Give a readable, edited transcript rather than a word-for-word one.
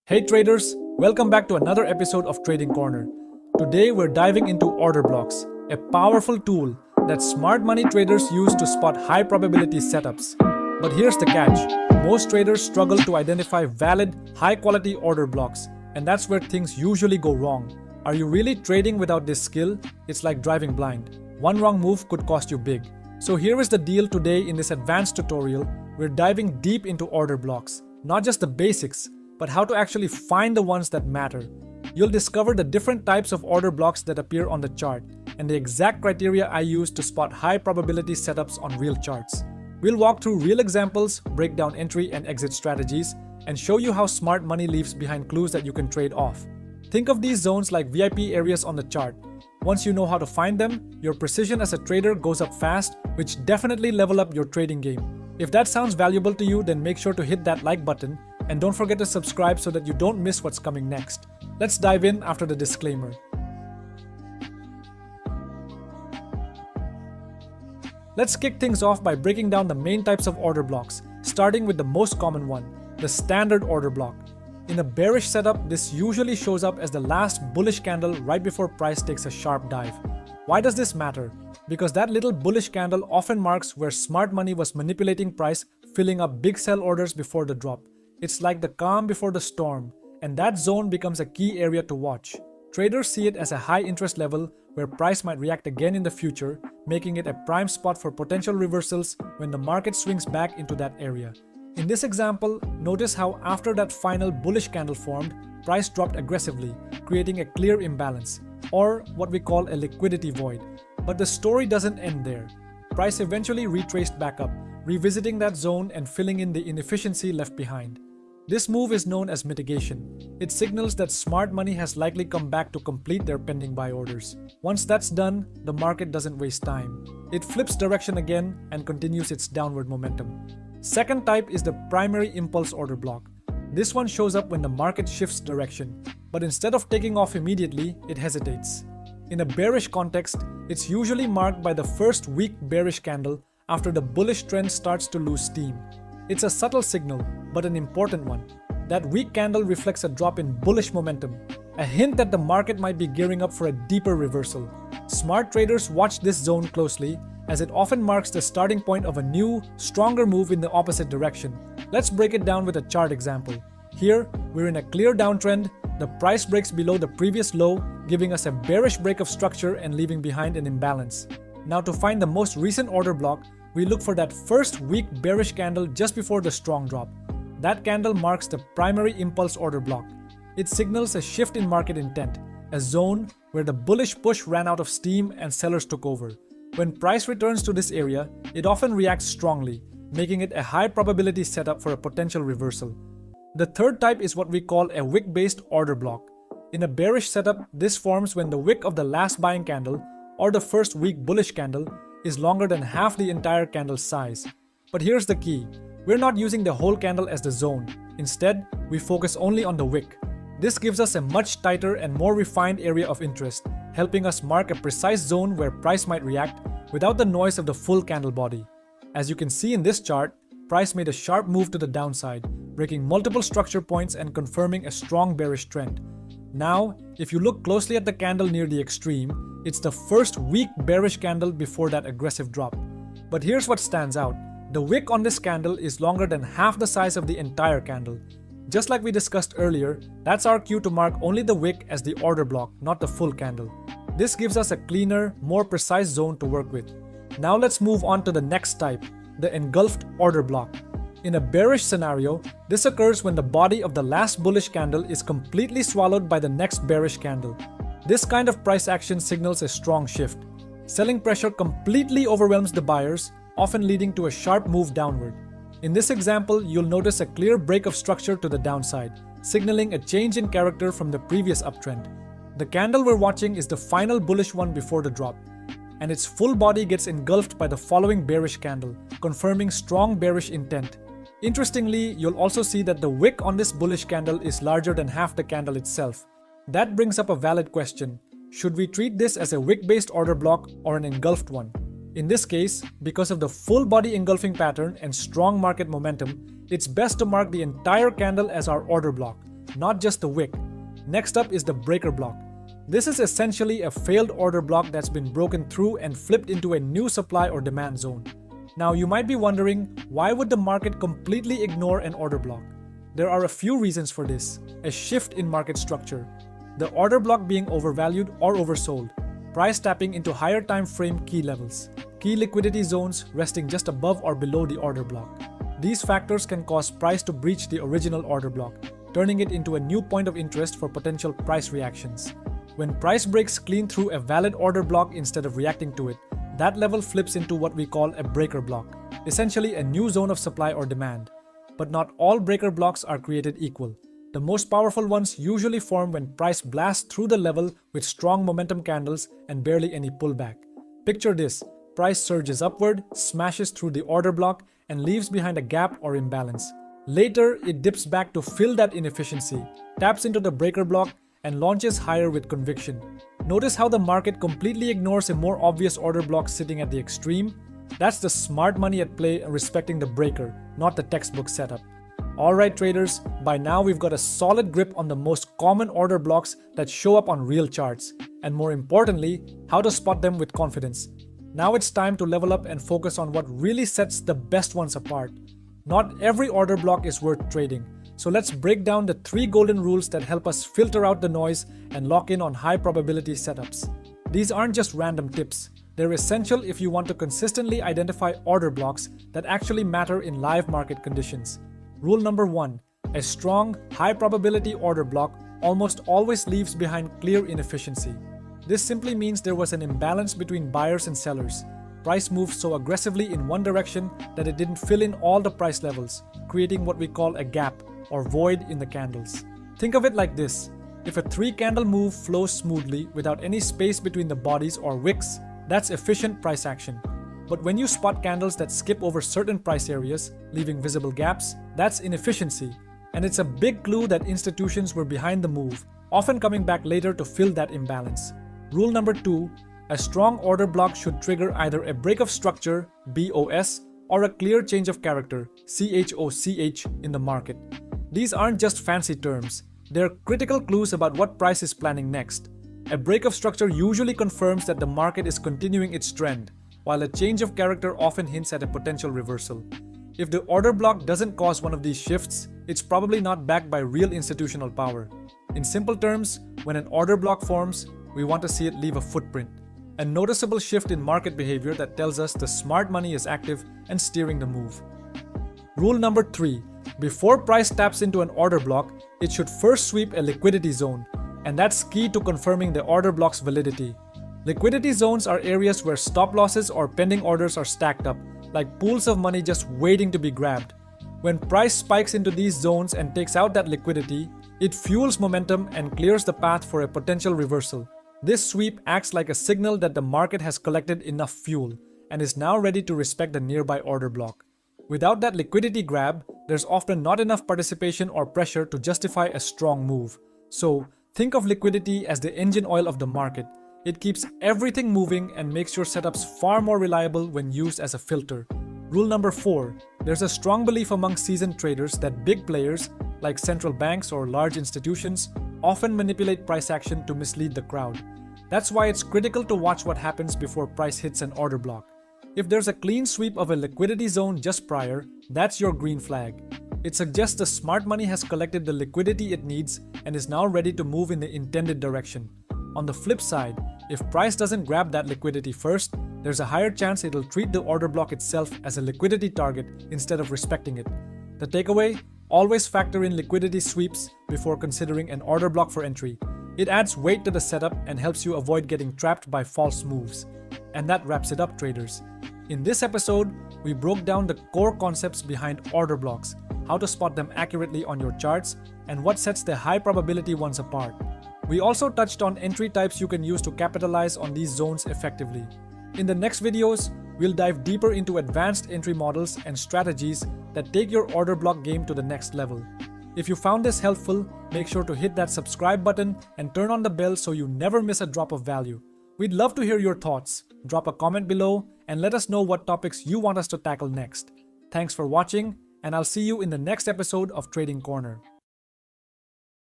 Hey traders, welcome back to another episode of Trading Corner. Today we're diving into order blocks, a powerful tool that smart money traders use to spot high probability setups. But here's the catch, most traders struggle to identify valid, high quality order blocks, and that's where things usually go wrong. Are you really trading without this skill? It's like driving blind. One wrong move could cost you big. So here is the deal today in this advanced tutorial, we're diving deep into order blocks, not just the basics, but how to actually find the ones that matter. You'll discover the different types of order blocks that appear on the chart and the exact criteria I use to spot high probability setups on real charts. We'll walk through real examples, break down entry and exit strategies, and show you how smart money leaves behind clues that you can trade off. Think of these zones like VIP areas on the chart. Once you know how to find them, your precision as a trader goes up fast, which definitely level up your trading game. If that sounds valuable to you, then make sure to hit that like button and don't forget to subscribe so that you don't miss what's coming next. Let's dive in after the disclaimer. Let's kick things off by breaking down the main types of order blocks, starting with the most common one, the standard order block. In a bearish setup, this usually shows up as the last bullish candle right before price takes a sharp dive. Why does this matter? Because that little bullish candle often marks where smart money was manipulating price, filling up big sell orders before the drop. It's like the calm before the storm, and that zone becomes a key area to watch. Traders see it as a high interest level where price might react again in the future, making it a prime spot for potential reversals when the market swings back into that area. In this example, notice how after that final bullish candle formed, price dropped aggressively, creating a clear imbalance, or what we call a liquidity void. But the story doesn't end there. Price eventually retraced back up, revisiting that zone and filling in the inefficiency left behind. This move is known as mitigation. It signals that smart money has likely come back to complete their pending buy orders. Once that's done, the market doesn't waste time. It flips direction again and continues its downward momentum. Second type is the primary impulse order block. This one shows up when the market shifts direction, but instead of taking off immediately, it hesitates. In a bearish context, it's usually marked by the first weak bearish candle after the bullish trend starts to lose steam. It's a subtle signal, but an important one. That weak candle reflects a drop in bullish momentum, a hint that the market might be gearing up for a deeper reversal. Smart traders watch this zone closely, as it often marks the starting point of a new, stronger move in the opposite direction. Let's break it down with a chart example. Here, we're in a clear downtrend. The price breaks below the previous low, giving us a bearish break of structure and leaving behind an imbalance. Now to find the most recent order block, we look for that first weak bearish candle just before the strong drop. That candle marks the primary impulse order block. It signals a shift in market intent, a zone where the bullish push ran out of steam and sellers took over. When price returns to this area, it often reacts strongly, making it a high probability setup for a potential reversal. The third type is what we call a wick-based order block. In a bearish setup, this forms when the wick of the last buying candle, or the first weak bullish candle, is longer than half the entire candle's size. But here's the key. We're not using the whole candle as the zone. Instead, we focus only on the wick. This gives us a much tighter and more refined area of interest, helping us mark a precise zone where price might react without the noise of the full candle body. As you can see in this chart, price made a sharp move to the downside, breaking multiple structure points and confirming a strong bearish trend. Now, if you look closely at the candle near the extreme, it's the first weak bearish candle before that aggressive drop. But here's what stands out. The wick on this candle is longer than half the size of the entire candle. Just like we discussed earlier, that's our cue to mark only the wick as the order block, not the full candle. This gives us a cleaner, more precise zone to work with. Now let's move on to the next type, the engulfed order block. In a bearish scenario, this occurs when the body of the last bullish candle is completely swallowed by the next bearish candle. This kind of price action signals a strong shift. Selling pressure completely overwhelms the buyers, often leading to a sharp move downward. In this example, you'll notice a clear break of structure to the downside, signaling a change in character from the previous uptrend. The candle we're watching is the final bullish one before the drop, and its full body gets engulfed by the following bearish candle, confirming strong bearish intent. Interestingly, you'll also see that the wick on this bullish candle is larger than half the candle itself. That brings up a valid question. Should we treat this as a wick-based order block or an engulfed one? In this case, because of the full body engulfing pattern and strong market momentum, it's best to mark the entire candle as our order block. not just the wick. Next up is the breaker block. This is essentially a failed order block that's been broken through and flipped into a new supply or demand zone. Now you might be wondering, why would the market completely ignore an order block? There are a few reasons for this. A shift in market structure, the order block being overvalued or oversold, price tapping into higher time frame key levels, key liquidity zones resting just above or below the order block. These factors can cause price to breach the original order block, turning it into a new point of interest for potential price reactions. When price breaks clean through a valid order block instead of reacting to it, that level flips into what we call a breaker block, essentially a new zone of supply or demand. But not all breaker blocks are created equal. The most powerful ones usually form when price blasts through the level with strong momentum candles and barely any pullback. Picture this: price surges upward, smashes through the order block, and leaves behind a gap or imbalance. Later, it dips back to fill that inefficiency, taps into the breaker block, and launches higher with conviction. Notice how the market completely ignores a more obvious order block sitting at the extreme? That's the smart money at play respecting the breaker, not the textbook setup. Alright traders, by now we've got a solid grip on the most common order blocks that show up on real charts, and more importantly, how to spot them with confidence. Now it's time to level up and focus on what really sets the best ones apart. Not every order block is worth trading, so let's break down the 3 golden rules that help us filter out the noise and lock in on high probability setups. These aren't just random tips. They're essential if you want to consistently identify order blocks that actually matter in live market conditions. Rule number 1. A strong, high probability order block almost always leaves behind clear inefficiency. This simply means there was an imbalance between buyers and sellers. Price moved so aggressively in one direction that it didn't fill in all the price levels, creating what we call a gap or void in the candles. Think of it like this: if a 3-candle move flows smoothly without any space between the bodies or wicks, that's efficient price action. But when you spot candles that skip over certain price areas, leaving visible gaps, that's inefficiency. And it's a big clue that institutions were behind the move, often coming back later to fill that imbalance. Rule number 2. A strong order block should trigger either a break of structure, BOS, or a clear change of character, CHOCH, in the market. These aren't just fancy terms. They're critical clues about what price is planning next. A break of structure usually confirms that the market is continuing its trend, while a change of character often hints at a potential reversal. If the order block doesn't cause one of these shifts, it's probably not backed by real institutional power. In simple terms, when an order block forms, we want to see it leave a footprint, a noticeable shift in market behavior that tells us the smart money is active and steering the move. Rule number 3. Before price taps into an order block, it should first sweep a liquidity zone, and that's key to confirming the order block's validity. Liquidity zones are areas where stop losses or pending orders are stacked up, like pools of money just waiting to be grabbed. When price spikes into these zones and takes out that liquidity, it fuels momentum and clears the path for a potential reversal. This sweep acts like a signal that the market has collected enough fuel and is now ready to respect the nearby order block. Without that liquidity grab, there's often not enough participation or pressure to justify a strong move. So, think of liquidity as the engine oil of the market. It keeps everything moving and makes your setups far more reliable when used as a filter. Rule number 4. There's a strong belief among seasoned traders that big players, like central banks or large institutions, often manipulate price action to mislead the crowd. That's why it's critical to watch what happens before price hits an order block. If there's a clean sweep of a liquidity zone just prior, that's your green flag. It suggests the smart money has collected the liquidity it needs and is now ready to move in the intended direction. On the flip side, if price doesn't grab that liquidity first, there's a higher chance it'll treat the order block itself as a liquidity target instead of respecting it. The takeaway? Always factor in liquidity sweeps before considering an order block for entry. It adds weight to the setup and helps you avoid getting trapped by false moves. And that wraps it up, traders. In this episode, we broke down the core concepts behind order blocks, how to spot them accurately on your charts, and what sets the high probability ones apart. We also touched on entry types you can use to capitalize on these zones effectively. In the next videos, we'll dive deeper into advanced entry models and strategies that take your order block game to the next level. If you found this helpful, make sure to hit that subscribe button and turn on the bell so you never miss a drop of value. We'd love to hear your thoughts. Drop a comment below and let us know what topics you want us to tackle next. Thanks for watching, and I'll see you in the next episode of Trading Corner.